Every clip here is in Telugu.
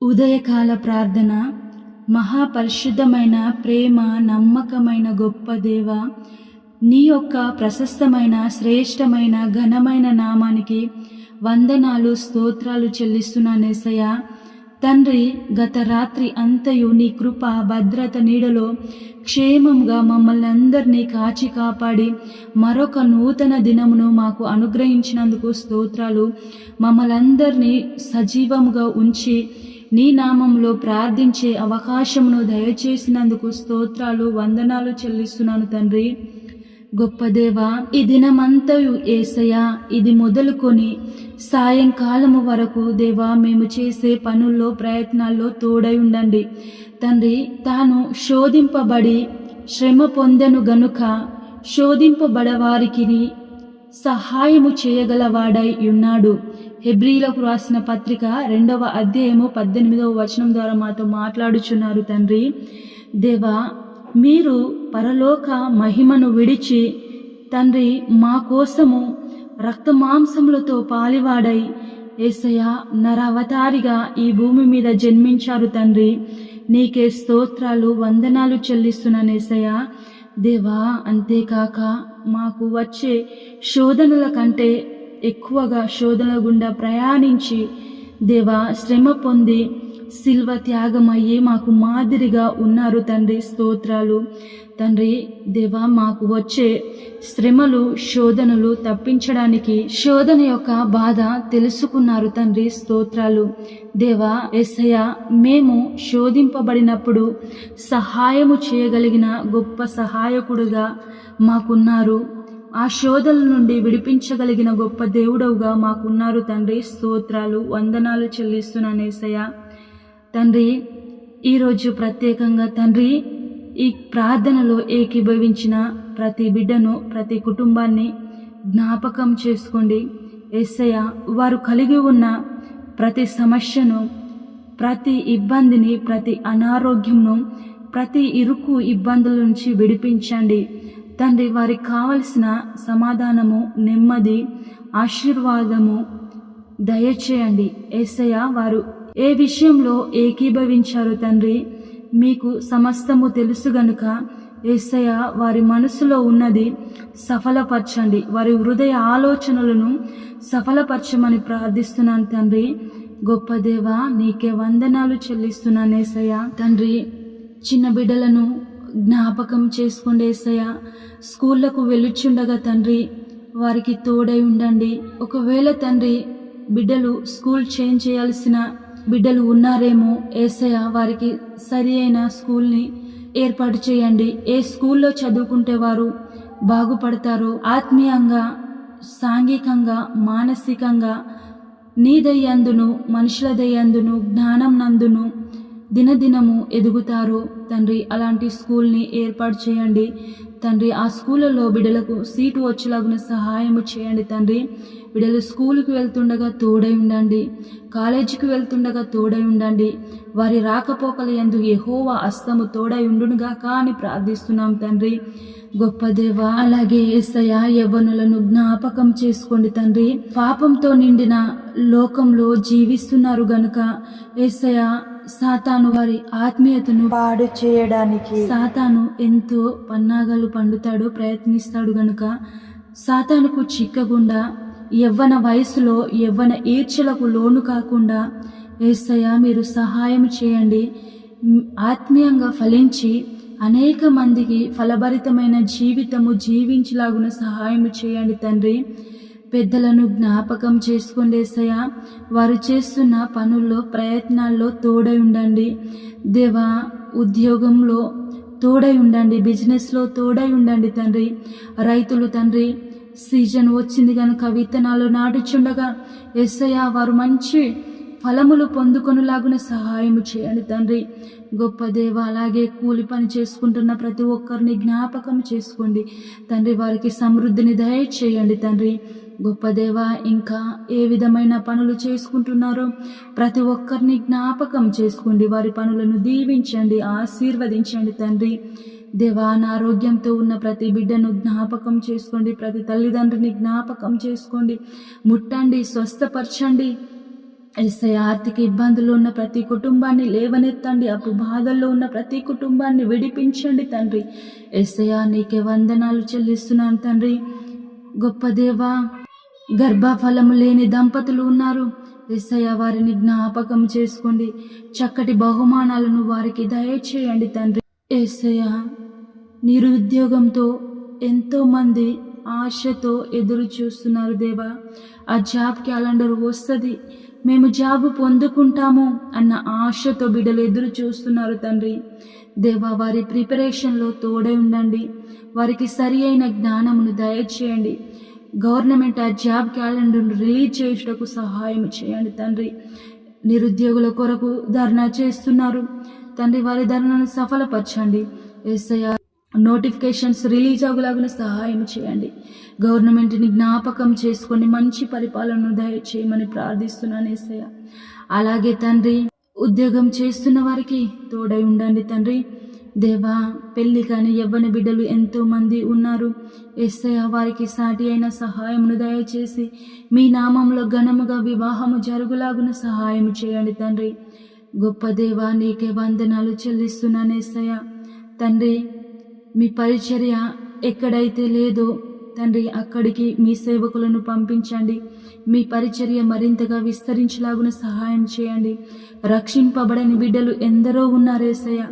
ఉదయకాల ప్రార్థన. మహాపరిశుద్ధమైన ప్రేమ నమ్మకమైన గొప్ప దేవ, నీ యొక్క ప్రశస్తమైన శ్రేష్టమైన ఘనమైన నామానికి వందనాలు స్తోత్రాలు చెల్లిస్తున్నానేసయ్యా. తండ్రి, గత రాత్రి అంతయు నీ కృప భద్రత నీడలో క్షేమంగా మమ్మల్ని అందరినీ కాచి కాపాడి మరొక నూతన దినమును మాకు అనుగ్రహించినందుకు స్తోత్రాలు. మమ్మల్ందరినీ సజీవముగా ఉంచి నీ నామంలో ప్రార్థించే అవకాశమును దయచేసినందుకు స్తోత్రాలు వందనాలు చెల్లిస్తున్నాను తండ్రి. గొప్ప దేవా, ఈ దినమంతయు యేసయ్యా, ఇది మొదలుకొని సాయంకాలము వరకు దేవా మేము చేసే పనుల్లో ప్రయత్నాల్లో తోడై ఉండండి తండ్రి. తాను శోధింపబడి శ్రమ పొందెను గనుక శోధింపబడవారికి సహాయము చేయగలవాడై ఉన్నాడు. హెబ్రీలకు రాసిన పత్రిక 2వ అధ్యాయము 18వ వచనం ద్వారా మాతో మాట్లాడుచున్నారు తండ్రి. దేవా, మీరు పరలోక మహిమను విడిచి తండ్రి మా కోసము రక్తమాంసములతో పాలివాడై యేసయ్యా నరావతారిగా ఈ భూమి మీద జన్మించారు తండ్రి. నీకే స్తోత్రాలు వందనాలు చెల్లిస్తున్నాను యేసయ్యా. దేవా, అంతేకాక మాకు వచ్చే శోధనల కంటే ఎక్కువగా శోధనల గుండా ప్రయాణించి దేవా శ్రమ పొంది శిల్వ త్యాగమయ్యి మాకు మాదిరిగా ఉన్నారు తండ్రి. స్తోత్రాలు తండ్రి. దేవా, మాకు వచ్చే శ్రమలు శోధనలు తప్పించడానికి శోధన యొక్క బాధ తెలుసుకున్నారు తండ్రి. స్తోత్రాలు దేవా. యేసయ్యా, మేము శోధింపబడినప్పుడు సహాయము చేయగలిగిన గొప్ప సహాయకుడుగా మాకున్నారు. ఆ శోధనల నుండి విడిపించగలిగిన గొప్ప దేవుడవుగా మాకున్నారు తండ్రి. స్తోత్రాలు వందనాలు చెల్లిస్తున్నాను యేసయ్యా. తండ్రి, ఈరోజు ప్రత్యేకంగా తండ్రి ఈ ప్రార్థనలో ఏకీభవించిన ప్రతి బిడ్డను ప్రతి కుటుంబాన్ని జ్ఞాపకం చేసుకోండి యేసయ్యా. వారు కలిగి ఉన్న ప్రతి సమస్యను ప్రతి ఇబ్బందిని ప్రతి అనారోగ్యంను ప్రతి ఇరుకు ఇబ్బందుల నుంచి విడిపించండి తండ్రి. వారికి కావలసిన సమాధానము నెమ్మది ఆశీర్వాదము దయచేయండి యేసయ్యా. వారు ఏ విషయంలో ఏకీభవించారు తండ్రి, మీకు సమస్తము తెలుసు గనుక యేసయ్యా వారి మనసులో ఉన్నది సఫలపరచండి. వారి హృదయ ఆలోచనలను సఫలపరచమని ప్రార్థిస్తున్నాను తండ్రి. గొప్ప దేవా, నీకే వందనాలు చెల్లిస్తున్నాను యేసయ్యా. తండ్రి, చిన్న బిడ్డలను జ్ఞాపకం చేసుకోండి యేసయ్యా. స్కూళ్లకు వెళ్ళుచుండగా తండ్రి వారికి తోడై ఉండండి. ఒకవేళ తండ్రి బిడ్డలు స్కూల్ చేంజ్ చేయాల్సిన బిడ్డలు ఉన్నారేమో యేసయ్యా, వారికి సరి అయిన స్కూల్ని ఏర్పాటు చేయండి. ఏ స్కూల్లో చదువుకుంటే వారు బాగుపడతారో ఆత్మీయంగా సాంఘికంగా మానసికంగా నీ దయందును మనుషుల దయందును జ్ఞానం నందును దినదినము ఎదుగుతారో తండ్రి, అలాంటి స్కూల్ని ఏర్పాటు చేయండి తండ్రి. ఆ స్కూళ్ళలో బిడ్డలకు సీటు వచ్చేలాగున సహాయము చేయండి తండ్రి. బిడ్డలు స్కూలుకి వెళ్తుండగా తోడై ఉండండి, కాలేజీకి వెళ్తుండగా తోడై ఉండండి. వారి రాకపోకల యందు యెహోవా హస్తము తోడై ఉండునుగాక అని ప్రార్థిస్తున్నాం తండ్రి. గొప్ప దేవా, అలాగే యేసయ్యా యవ్వనులను జ్ఞాపకం చేసుకోండి తండ్రి. పాపంతో నిండిన లోకంలో జీవిస్తున్నారు గనుక యేసయ్యా, సాతాను వారి ఆత్మీయతను పాడు చేయడానికి సాతాను ఎంతో పన్నాగాలు పండుతాడు, ప్రయత్నిస్తాడు గనుక సాతానుకు చిక్కకుండా యవ్వన వయసులో యవ్వన ఈర్ష్యలకు లోను కాకుండా యేసయ్యా మీరు సహాయం చేయండి. ఆత్మీయంగా ఫలించి అనేక మందికి ఫలభరితమైన జీవితము జీవించలాగున సహాయం చేయండి తండ్రి. పెద్దలను జ్ఞాపకం చేసుకోండి యేసయ్యా. వారు చేస్తున్న పనుల్లో ప్రయత్నాల్లో తోడై ఉండండి దేవా. ఉద్యోగంలో తోడై ఉండండి, బిజినెస్లో తోడై ఉండండి తండ్రి. రైతులు తండ్రి సీజన్ వచ్చింది కనుక విత్తనాలు నాటుచుండగా యేసయ్యా వారు మంచి ఫలములు పొందుకొనులాగున సహాయం చేయండి తండ్రి. గొప్ప దేవ, అలాగే కూలి పని చేసుకుంటున్న ప్రతి ఒక్కరిని జ్ఞాపకం చేసుకోండి తండ్రి. వారికి సమృద్ధిని దయచేయండి తండ్రి. గొప్ప దేవ, ఇంకా ఏ విధమైన పనులు చేసుకుంటున్నారో ప్రతి ఒక్కరిని జ్ఞాపకం చేసుకోండి. వారి పనులను దీవించండి, ఆశీర్వదించండి తండ్రి. దేవా, అనారోగ్యంతో ఉన్న ప్రతి బిడ్డను జ్ఞాపకం చేసుకోండి. ప్రతి తల్లిదండ్రిని జ్ఞాపకం చేసుకోండి. ముట్టండి, స్వస్థపరచండి. యేసయ్య ఆర్థిక ఇబ్బందులు ఉన్న ప్రతి కుటుంబాన్ని లేవనెత్తండి. అప్పు బాధల్లో ఉన్న ప్రతి కుటుంబాన్ని విడిపించండి తండ్రి. యేసయ్య నీకే వందనాలు చెల్లిస్తున్నాను తండ్రి. గొప్ప దేవా, గర్భఫలము లేని దంపతులు ఉన్నారు. యేసయ్య వారిని జ్ఞాపకం చేసుకోండి. చక్కటి బహుమానాలను వారికి దయచేయండి తండ్రి. యేసయ్య నిరుద్యోగంతో ఎంతోమంది ఆశతో ఎదురు చూస్తున్నారు దేవా. ఆ జాబ్ క్యాలెండర్ వస్తుంది, మేము జాబు పొందుకుంటాము అన్న ఆశతో బిడ్డలు ఎదురు చూస్తున్నారు తండ్రి. దేవా, వారి ప్రిపరేషన్లో తోడై ఉండండి. వారికి సరి అయిన జ్ఞానమును దయచేయండి. గవర్నమెంట్ ఆ జాబ్ క్యాలెండర్ను రిలీజ్ చేయుటకు సహాయం చేయండి తండ్రి. నిరుద్యోగుల కొరకు ధర్నా చేస్తున్నారు తండ్రి, వారి ధర్నాను సఫలపరచండి. యేసయ్య నోటిఫికేషన్స్ రిలీజ్ అగులాగున సహాయం చేయండి. గవర్నమెంట్ని జ్ఞాపకం చేసుకొని మంచి పరిపాలనను దయచేయమని ప్రార్థిస్తున్నాను యేసయ్య. అలాగే తండ్రి, ఉద్యోగం చేస్తున్న వారికి తోడై ఉండండి తండ్రి. దేవా, పెళ్లి కాని యవ్వన బిడ్డలు ఎంతోమంది ఉన్నారు. యేసయ్య వారికి సాటి అయిన సహాయమును దయచేసి మీ నామంలో ఘనముగా వివాహము జరుగులాగున సహాయం చేయండి తండ్రి. గొప్ప దేవా, నీకే వందనాలు చెల్లిస్తున్నాను యేసయ్య. తండ్రి, మీ పరిచర్య ఎక్కడైతే లేదో తండ్రి అక్కడికి మీ సేవకులను పంపించండి. మీ పరిచర్య మరింతగా విస్తరించలాగున సహాయం చేయండి. రక్షింపబడని బిడ్డలు ఎందరో ఉన్నారు యేసయ్య,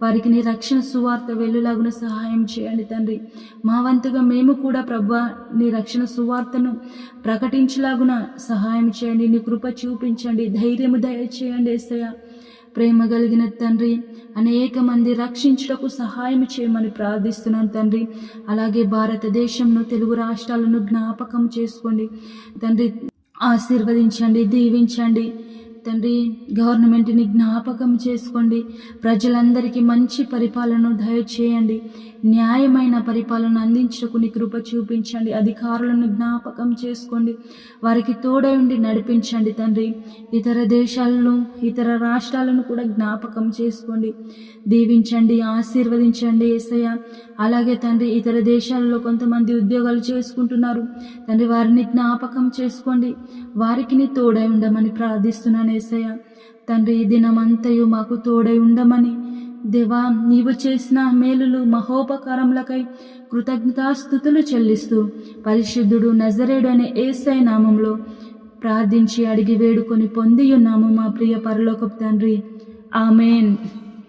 వారికి నీ రక్షణ సువార్త వెళ్ళులాగున సహాయం చేయండి తండ్రి. మా వంతుగా మేము కూడా ప్రభువా నీ రక్షణ సువార్తను ప్రకటించలాగున సహాయం చేయండి. నీ కృప చూపించండి, ధైర్యము దయచేయండి యేసయ్య. ప్రేమ కలిగిన తండ్రి, అనేక మంది రక్షించుటకు సహాయం చేయమని ప్రార్థిస్తున్నాను తండ్రి. అలాగే భారతదేశంను, తెలుగు రాష్ట్రాలను జ్ఞాపకం చేసుకోండి తండ్రి. ఆశీర్వదించండి, దీవించండి తండ్రి. గవర్నమెంట్ని జ్ఞాపకం చేసుకోండి. ప్రజలందరికీ మంచి పరిపాలన దయచేయండి. న్యాయమైన పరిపాలన అందించకు నీ కృప చూపించండి. అధికారులను జ్ఞాపకం చేసుకోండి, వారికి తోడై ఉండి నడిపించండి తండ్రి. ఇతర దేశాలను, ఇతర రాష్ట్రాలను కూడా జ్ఞాపకం చేసుకోండి, దీవించండి, ఆశీర్వదించండి యేసయ్య. అలాగే తండ్రి, ఇతర దేశాలలో కొంతమంది ఉద్యోగాలు చేసుకుంటున్నారు తండ్రి, వారిని జ్ఞాపకం చేసుకోండి, వారికి నీ తోడై ఉండమని ప్రార్థిస్తున్నాను యేసయ్య. తండ్రి, ఈ దినమంతయు మాకు తోడై ఉండమని దేవా, నీవు చేసిన మేలులు మహోపకారములకై కృతజ్ఞతాస్తుతులు చెల్లిస్తూ పరిశుద్ధుడు నజరేయుడు అనే యేసయ్య నామంలో ప్రార్థించి అడిగి వేడుకొని పొందియున్నాము మా ప్రియ పరలోకపు తండ్రి. ఆమేన్.